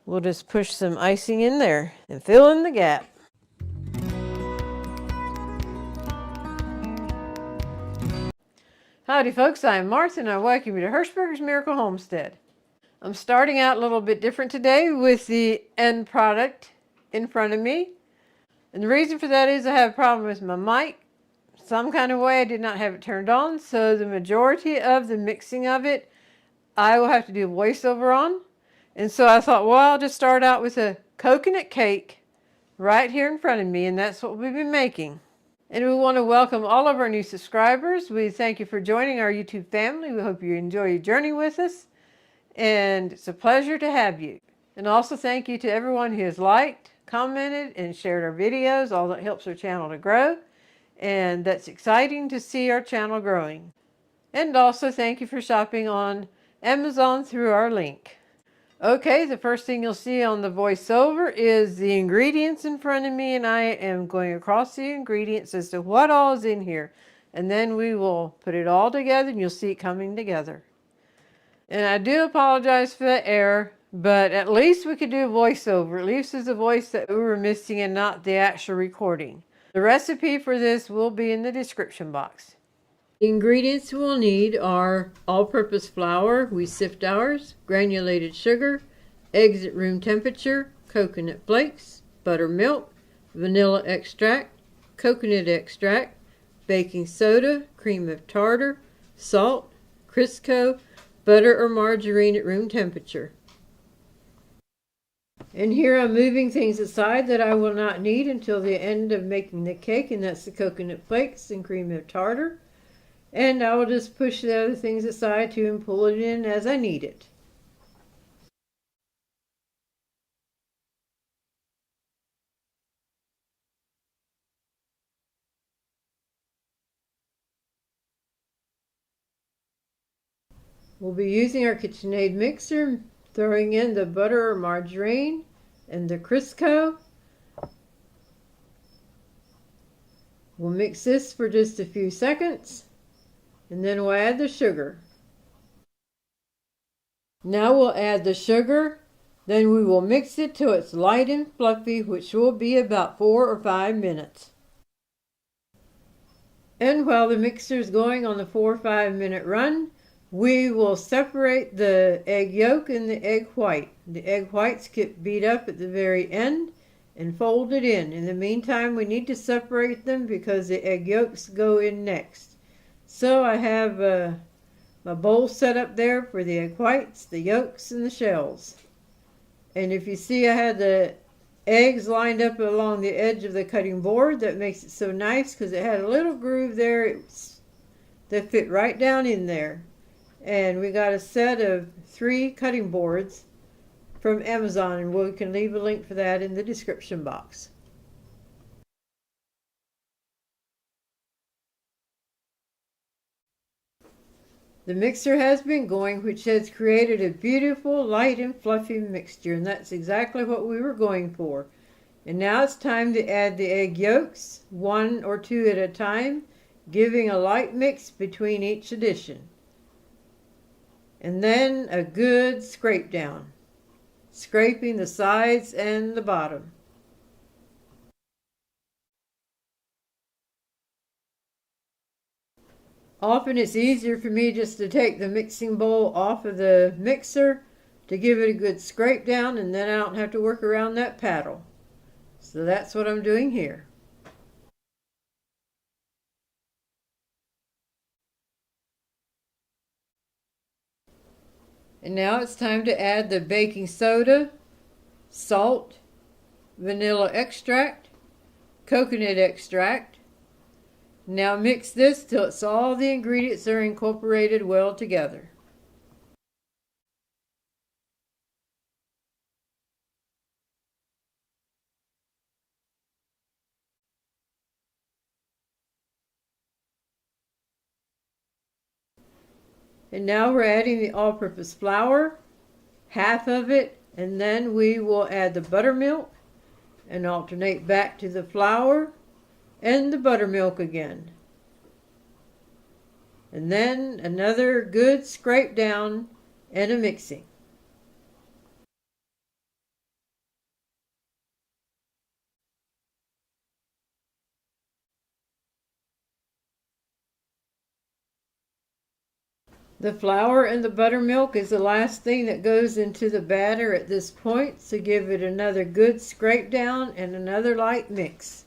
We'll just push some icing in there and fill in the gap. Howdy folks, I'm Martha and I welcome you to Hirschberger's Miracle Homestead. I'm starting out a little bit different today with the end product in front of me. And the reason for that is I have a problem with my mic. Some kind of way I did not have it turned on, so the majority of the mixing of it I will have to do a voiceover on. And so I thought, well, I'll just start out with a coconut cake right here in front of me, and that's what we've been making. And we want to welcome all of our new subscribers. We thank you for joining our YouTube family. We hope you enjoy your journey with us, and it's a pleasure to have you. And also thank you to everyone who has liked, commented, and shared our videos. All that helps our channel to grow, and that's exciting to see our channel growing. And also thank you for shopping on Amazon through our link. Okay, the first thing you'll see on the voiceover is the ingredients in front of me, and I am going across the ingredients as to what all is in here. And then we will put it all together and you'll see it coming together. And I do apologize for the error, but at least we could do a voiceover. At least it's a voice that we were missing and not the actual recording. The recipe for this will be in the description box. The ingredients we'll need are all-purpose flour, we sift ours, granulated sugar, eggs at room temperature, coconut flakes, buttermilk, vanilla extract, coconut extract, baking soda, cream of tartar, salt, Crisco, butter or margarine at room temperature. And here I'm moving things aside that I will not need until the end of making the cake, and that's the coconut flakes and cream of tartar. And I will just push the other things aside too and pull it in as I need it. We'll be using our KitchenAid mixer, throwing in the butter or margarine and the Crisco. We'll mix this for just a few seconds. And then we'll add the sugar. Now we'll add the sugar. Then we will mix it till it's light and fluffy, which will be about 4 or 5 minutes. And while the mixer is going on the 4 or 5 minute run, we will separate the egg yolk and the egg white. The egg whites get beat up at the very end and folded in. In the meantime, we need to separate them because the egg yolks go in next. So I have my bowl set up there for the egg whites, the yolks, and the shells. And if you see I had the eggs lined up along the edge of the cutting board, that makes it so nice because it had a little groove there that fit right down in there. And we got a set of 3 cutting boards from Amazon, and we can leave a link for that in the description box. The mixer has been going, which has created a beautiful, light and fluffy mixture, and that's exactly what we were going for. And now it's time to add the egg yolks, 1 or 2 at a time, giving a light mix between each addition. And then a good scrape down, scraping the sides and the bottom. Often it's easier for me just to take the mixing bowl off of the mixer to give it a good scrape down, and then I don't have to work around that paddle. So that's what I'm doing here. And now it's time to add the baking soda, salt, vanilla extract, coconut extract. Now mix this till it's all the ingredients are incorporated well together. And now we're adding the all-purpose flour, half of it, and then we will add the buttermilk and alternate back to the flour and the buttermilk again. And then another good scrape down and a mixing. The flour and the buttermilk is the last thing that goes into the batter at this point, so give it another good scrape down and another light mix.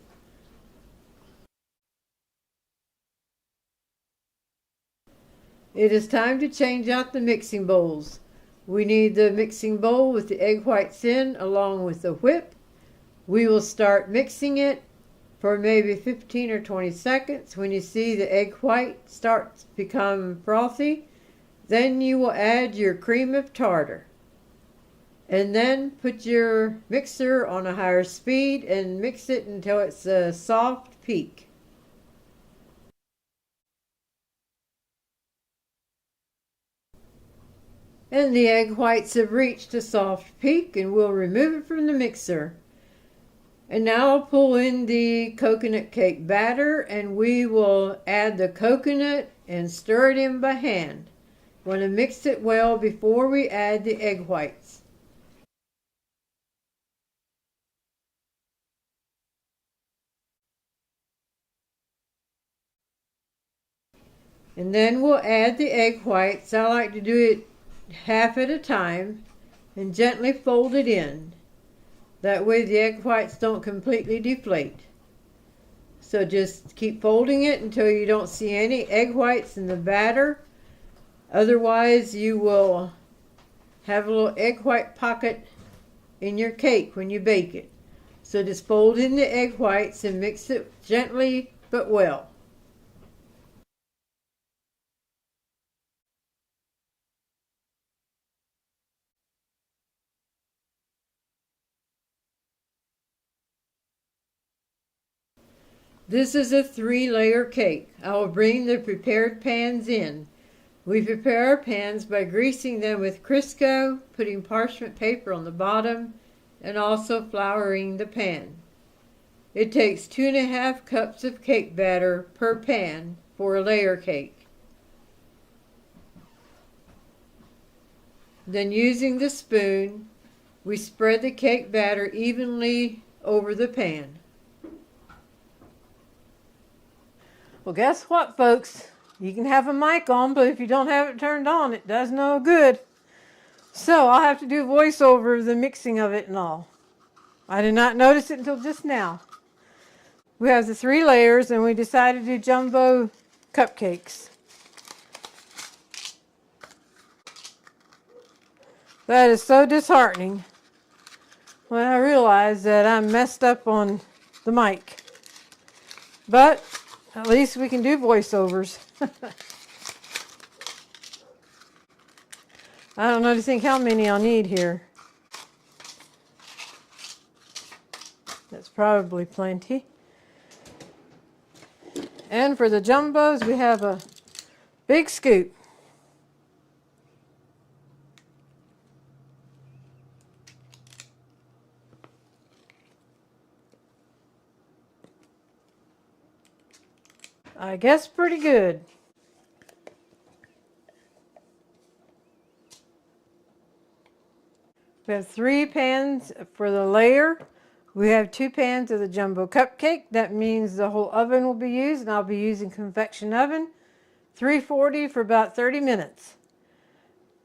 It is time to change out the mixing bowls. We need the mixing bowl with the egg whites in along with the whip. We will start mixing it for maybe 15 or 20 seconds. When you see the egg white starts to become frothy, then you will add your cream of tartar. And then put your mixer on a higher speed and mix it until it's a soft peak. And the egg whites have reached a soft peak, and we'll remove it from the mixer. And now I'll pull in the coconut cake batter, and we will add the coconut and stir it in by hand. Want to mix it well before we add the egg whites. And then we'll add the egg whites. I like to do it half at a time and gently fold it in. That way the egg whites don't completely deflate. So just keep folding it until you don't see any egg whites in the batter. Otherwise you will have a little egg white pocket in your cake when you bake it. So just fold in the egg whites and mix it gently but well. This is a 3-layer cake. I will bring the prepared pans in. We prepare our pans by greasing them with Crisco, putting parchment paper on the bottom, and also flouring the pan. It takes 2½ cups of cake batter per pan for a layer cake. Then using the spoon, we spread the cake batter evenly over the pan. Well, guess what, folks? You can have a mic on, but if you don't have it turned on, it does no good. So I'll have to do a voiceover of the mixing of it and all. I did not notice it until just now. We have the 3 layers, and we decided to do jumbo cupcakes. That is so disheartening when I realize that I'm messed up on the mic. But at least we can do voiceovers. I don't know to think how many I'll need here. That's probably plenty. And for the jumbos, we have a big scoop. I guess pretty good. We have 3 pans for the layer. We have 2 pans of the jumbo cupcake. That means the whole oven will be used, and I'll be using convection oven, 340 for about 30 minutes.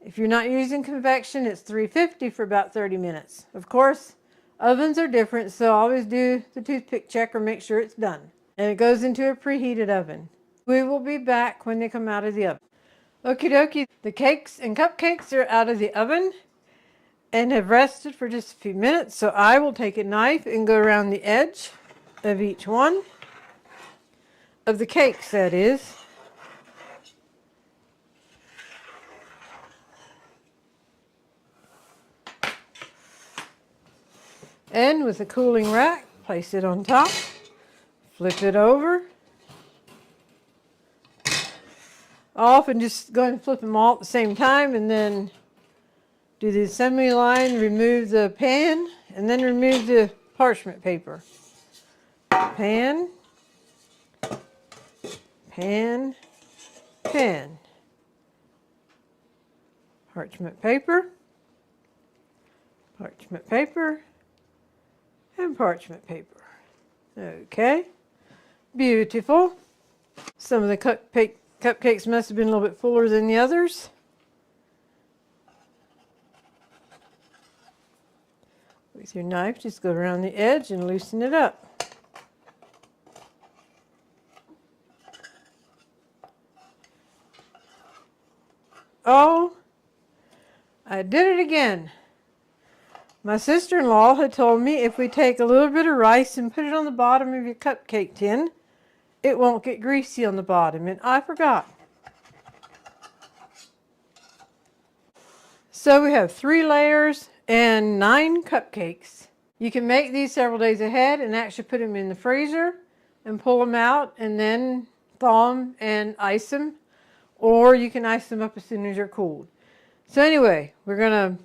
If you're not using convection, it's 350 for about 30 minutes. Of course, ovens are different, so always do the toothpick check or make sure it's done. And it goes into a preheated oven. We will be back when they come out of the oven. Okie dokie, the cakes and cupcakes are out of the oven and have rested for just a few minutes, so I will take a knife and go around the edge of each one of the cakes, that is. And with a cooling rack, place it on top, flip it over. I'll often just go and flip them all at the same time and then do the assembly line, remove the pan, and then remove the parchment paper. Pan, pan, pan. Parchment paper, parchment paper, and parchment paper. Okay, beautiful. Some of the Cupcakes must have been a little bit fuller than the others. With your knife, just go around the edge and loosen it up. Oh, I did it again. My sister-in-law had told me if we take a little bit of rice and put it on the bottom of your cupcake tin, it won't get greasy on the bottom, and I forgot. So we have 3 layers and 9 cupcakes. You can make these several days ahead and actually put them in the freezer and pull them out and then thaw them and ice them, or you can ice them up as soon as they're cooled. So anyway, we're going to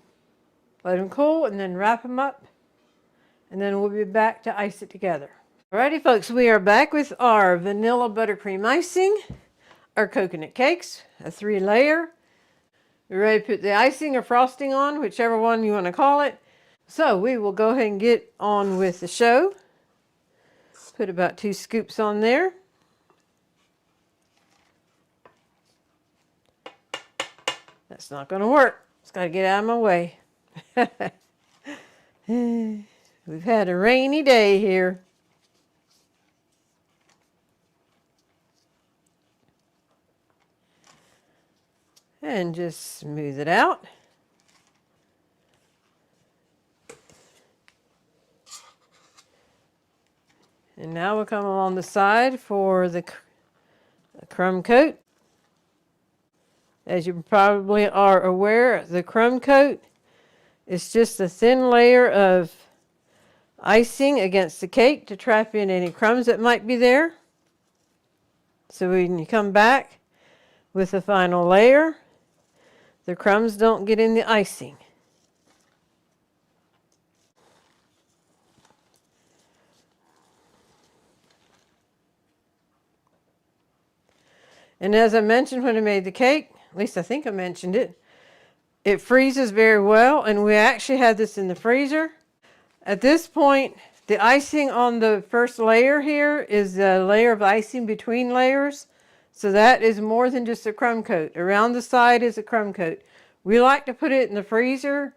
let them cool and then wrap them up, and then we'll be back to ice it together. Alrighty folks, we are back with our vanilla buttercream icing, our coconut cakes, a 3-layer. We're ready to put the icing or frosting on, whichever one you want to call it. So we will go ahead and get on with the show. Put about 2 scoops on there. That's not going to work. It's got to get out of my way. We've had a rainy day here. And just smooth it out. And now we'll come along the side for the crumb coat. As you probably are aware, the crumb coat is just a thin layer of icing against the cake to trap in any crumbs that might be there. So when you come back with the final layer, the crumbs don't get in the icing. And as I mentioned when I made the cake, at least I think I mentioned it, it freezes very well, and we actually had this in the freezer. At this point, the icing on the first layer here is a layer of icing between layers. So that is more than just a crumb coat. Around the side is a crumb coat. We like to put it in the freezer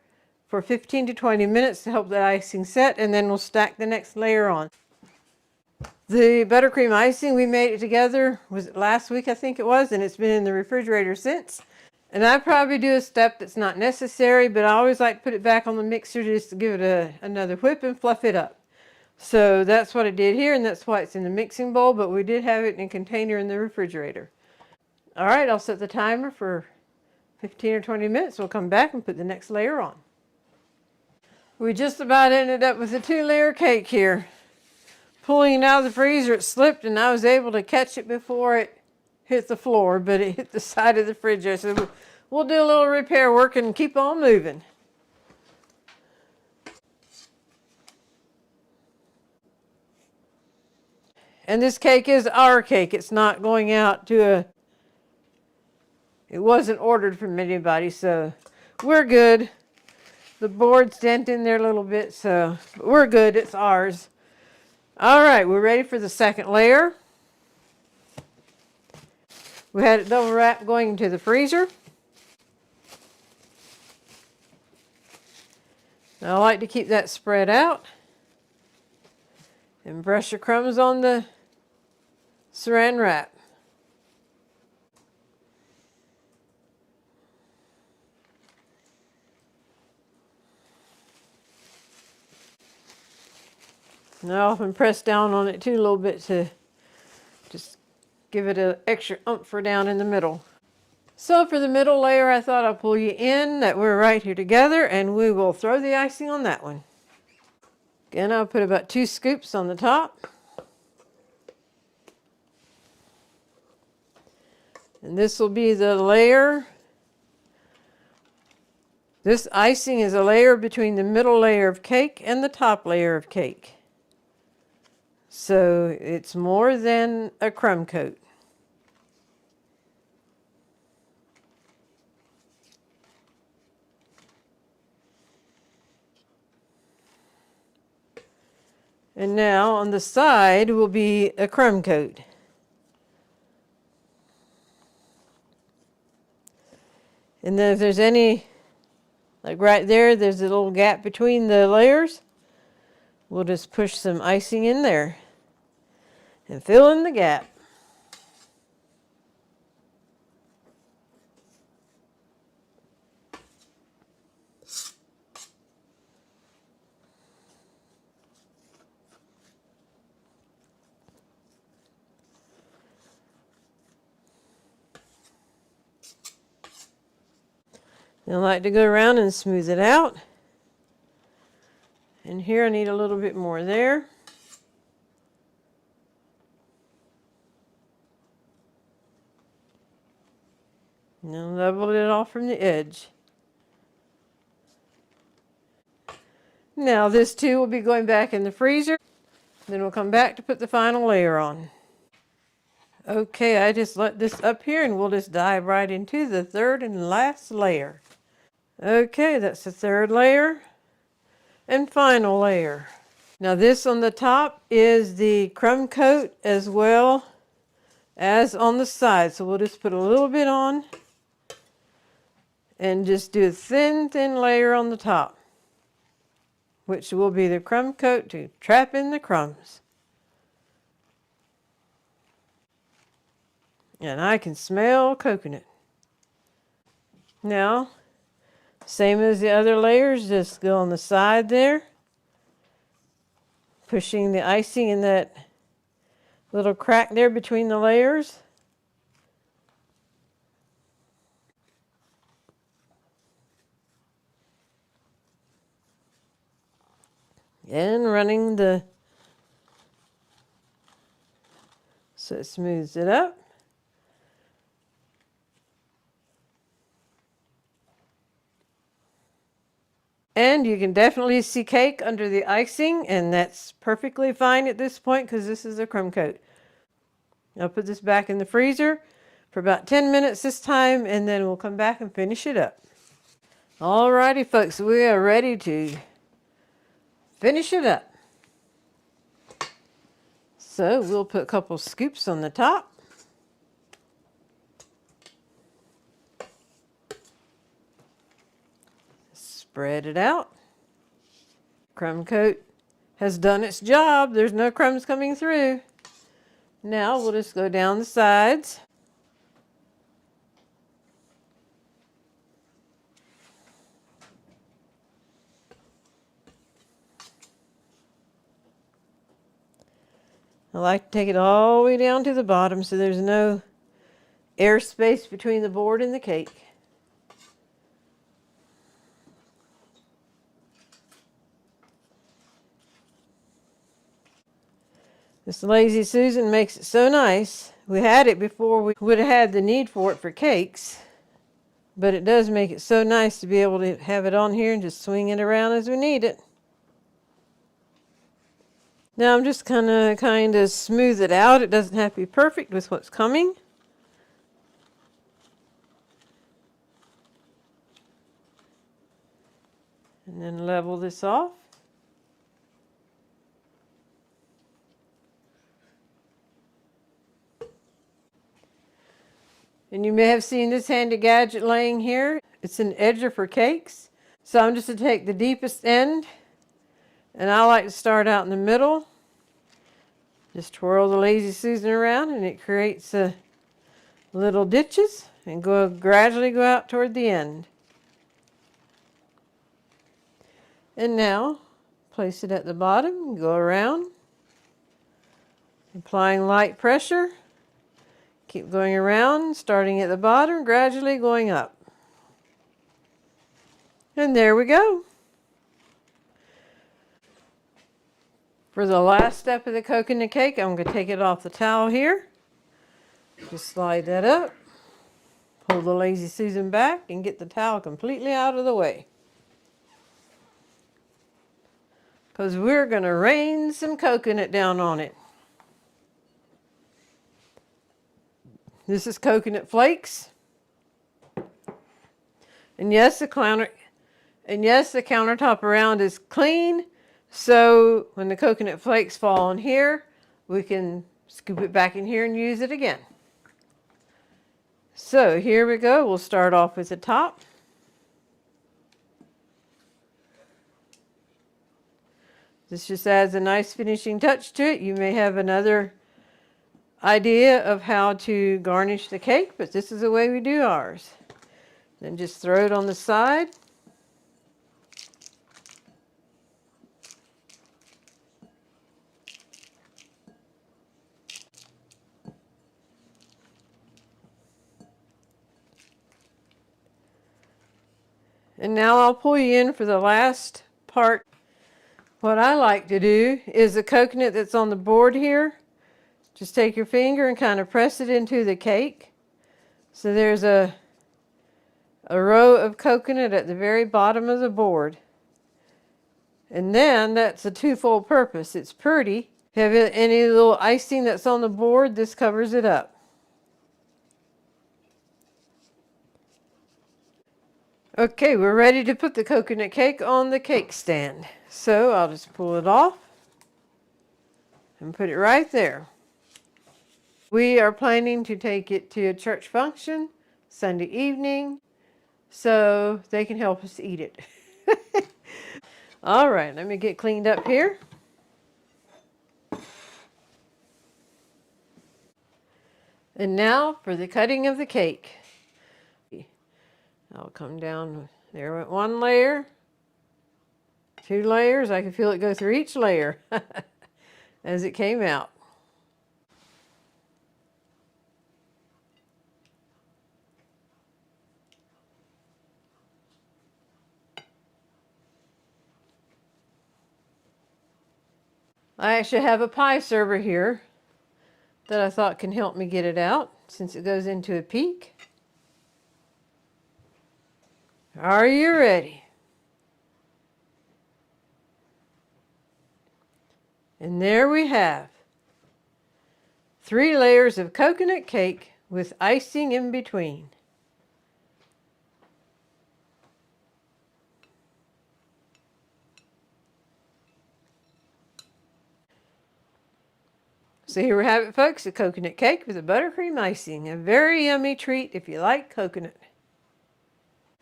for 15 to 20 minutes to help the icing set, and then we'll stack the next layer on. The buttercream icing, we made it together, was it last week I think it was, and it's been in the refrigerator since. And I probably do a step that's not necessary, but I always like to put it back on the mixer just to give it another whip and fluff it up. So that's what I did here, and that's why it's in the mixing bowl, but we did have it in a container in the refrigerator. All right, I'll set the timer for 15 or 20 minutes. We'll come back and put the next layer on. We just about ended up with a 2-layer cake here. Pulling it out of the freezer, it slipped, and I was able to catch it before it hit the floor, but it hit the side of the fridge. I said, we'll do a little repair work and keep on moving. And this cake is our cake. It's not going out to it wasn't ordered from anybody, so we're good. The board's dent in there a little bit, so we're good. It's ours. All right, we're ready for the second layer. We had it double wrapped going into the freezer. Now, I like to keep that spread out and brush your crumbs on the saran wrap. And I often press down on it too a little bit to just give it an extra oomph for down in the middle. So for the middle layer, I thought I'll pull you in that we're right here together, and we will throw the icing on that one. Again, I'll put about 2 scoops on the top. And this will be the layer. This icing is a layer between the middle layer of cake and the top layer of cake. So it's more than a crumb coat. And now on the side will be a crumb coat. And then if there's any, like right there, there's a little gap between the layers, we'll just push some icing in there and fill in the gap. And I like to go around and smooth it out. And here I need a little bit more there. And then level it off from the edge. Now this too will be going back in the freezer. Then we'll come back to put the final layer on. Okay, I just let this up here and we'll just dive right into the third and last layer. Okay, that's the third layer and final layer. Now this on the top is the crumb coat as well as on the side. So we'll just put a little bit on and just do a thin layer on the top, which will be the crumb coat to trap in the crumbs. And I can smell coconut. Now, same as the other layers, just go on the side there, pushing the icing in that little crack there between the layers. And running so it smooths it up. And you can definitely see cake under the icing, and that's perfectly fine at this point because this is a crumb coat. I'll put this back in the freezer for about 10 minutes this time, and then we'll come back and finish it up. Alrighty folks, we are ready to finish it up. So we'll put a couple scoops on the top. Spread it out. Crumb coat has done its job. There's no crumbs coming through. Now we'll just go down the sides. I like to take it all the way down to the bottom so there's no air space between the board and the cake. This Lazy Susan makes it so nice. We had it before we would have had the need for it for cakes, but it does make it so nice to be able to have it on here and just swing it around as we need it. Now I'm just kind of smooth it out. It doesn't have to be perfect with what's coming. And then level this off. And you may have seen this handy gadget laying here. It's an edger for cakes. So I'm just going to take the deepest end, and I like to start out in the middle. Just twirl the Lazy Susan around and it creates little ditches and gradually go out toward the end. And now place it at the bottom and go around, applying light pressure. Keep going around, starting at the bottom, gradually going up. And there we go. For the last step of the coconut cake, I'm going to take it off the towel here. Just slide that up, pull the Lazy Susan back, and get the towel completely out of the way. Because we're going to rain some coconut down on it. This is coconut flakes. And yes, the countertop around is clean. So when the coconut flakes fall on here, we can scoop it back in here and use it again. So here we go. We'll start off with the top. This just adds a nice finishing touch to it. You may have another idea of how to garnish the cake, but this is the way we do ours. Then just throw it on the side. And now I'll pull you in for the last part. What I like to do is the coconut that's on the board here. Just take your finger and kind of press it into the cake. So there's a row of coconut at the very bottom of the board. And then that's a twofold purpose. It's pretty. If you have any little icing that's on the board, this covers it up. Okay, we're ready to put the coconut cake on the cake stand. So I'll just pull it off and put it right there. We are planning to take it to a church function Sunday evening so they can help us eat it. All right, let me get cleaned up here. And now for the cutting of the cake. I'll come down. There went one layer, 2 layers. I can feel it go through each layer as it came out. I actually have a pie server here that I thought can help me get it out since it goes into a peak. Are you ready? And there we have 3 layers of coconut cake with icing in between. So here we have it, folks, a coconut cake with a buttercream icing. A very yummy treat if you like coconut.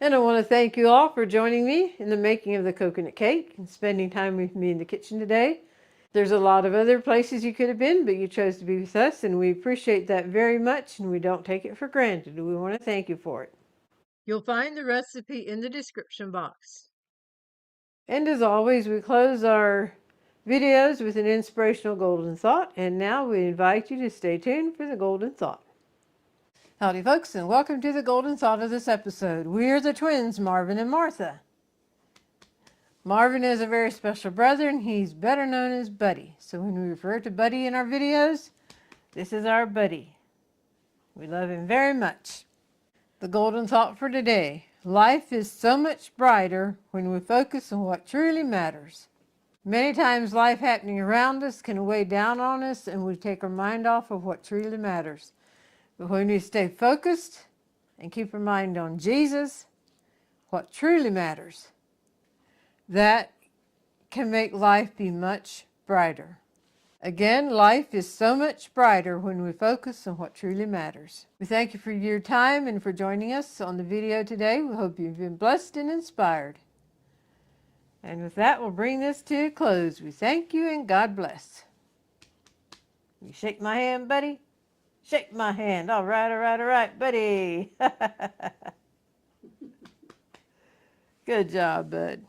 And I want to thank you all for joining me in the making of the coconut cake and spending time with me in the kitchen today. There's a lot of other places you could have been, but you chose to be with us, and we appreciate that very much, and we don't take it for granted. We want to thank you for it. You'll find the recipe in the description box. And as always, we close our videos with an inspirational golden thought, and now we invite you to stay tuned for the golden thought. Howdy folks, and welcome to the golden thought of this episode. We are the twins, Marvin and Martha. Marvin is a very special brother, and he's better known as Buddy. So when we refer to Buddy in our videos, this is our Buddy. We love him very much. The golden thought for today: life is so much brighter when we focus on what truly matters. Many times life happening around us can weigh down on us, and we take our mind off of what truly matters. But when we stay focused and keep our mind on Jesus, what truly matters, that can make life be much brighter. Again, life is so much brighter when we focus on what truly matters. We thank you for your time and for joining us on the video today. We hope you've been blessed and inspired. And with that, we'll bring this to a close. We thank you and God bless. You shake my hand, buddy? Shake my hand. All right, buddy. Good job, bud.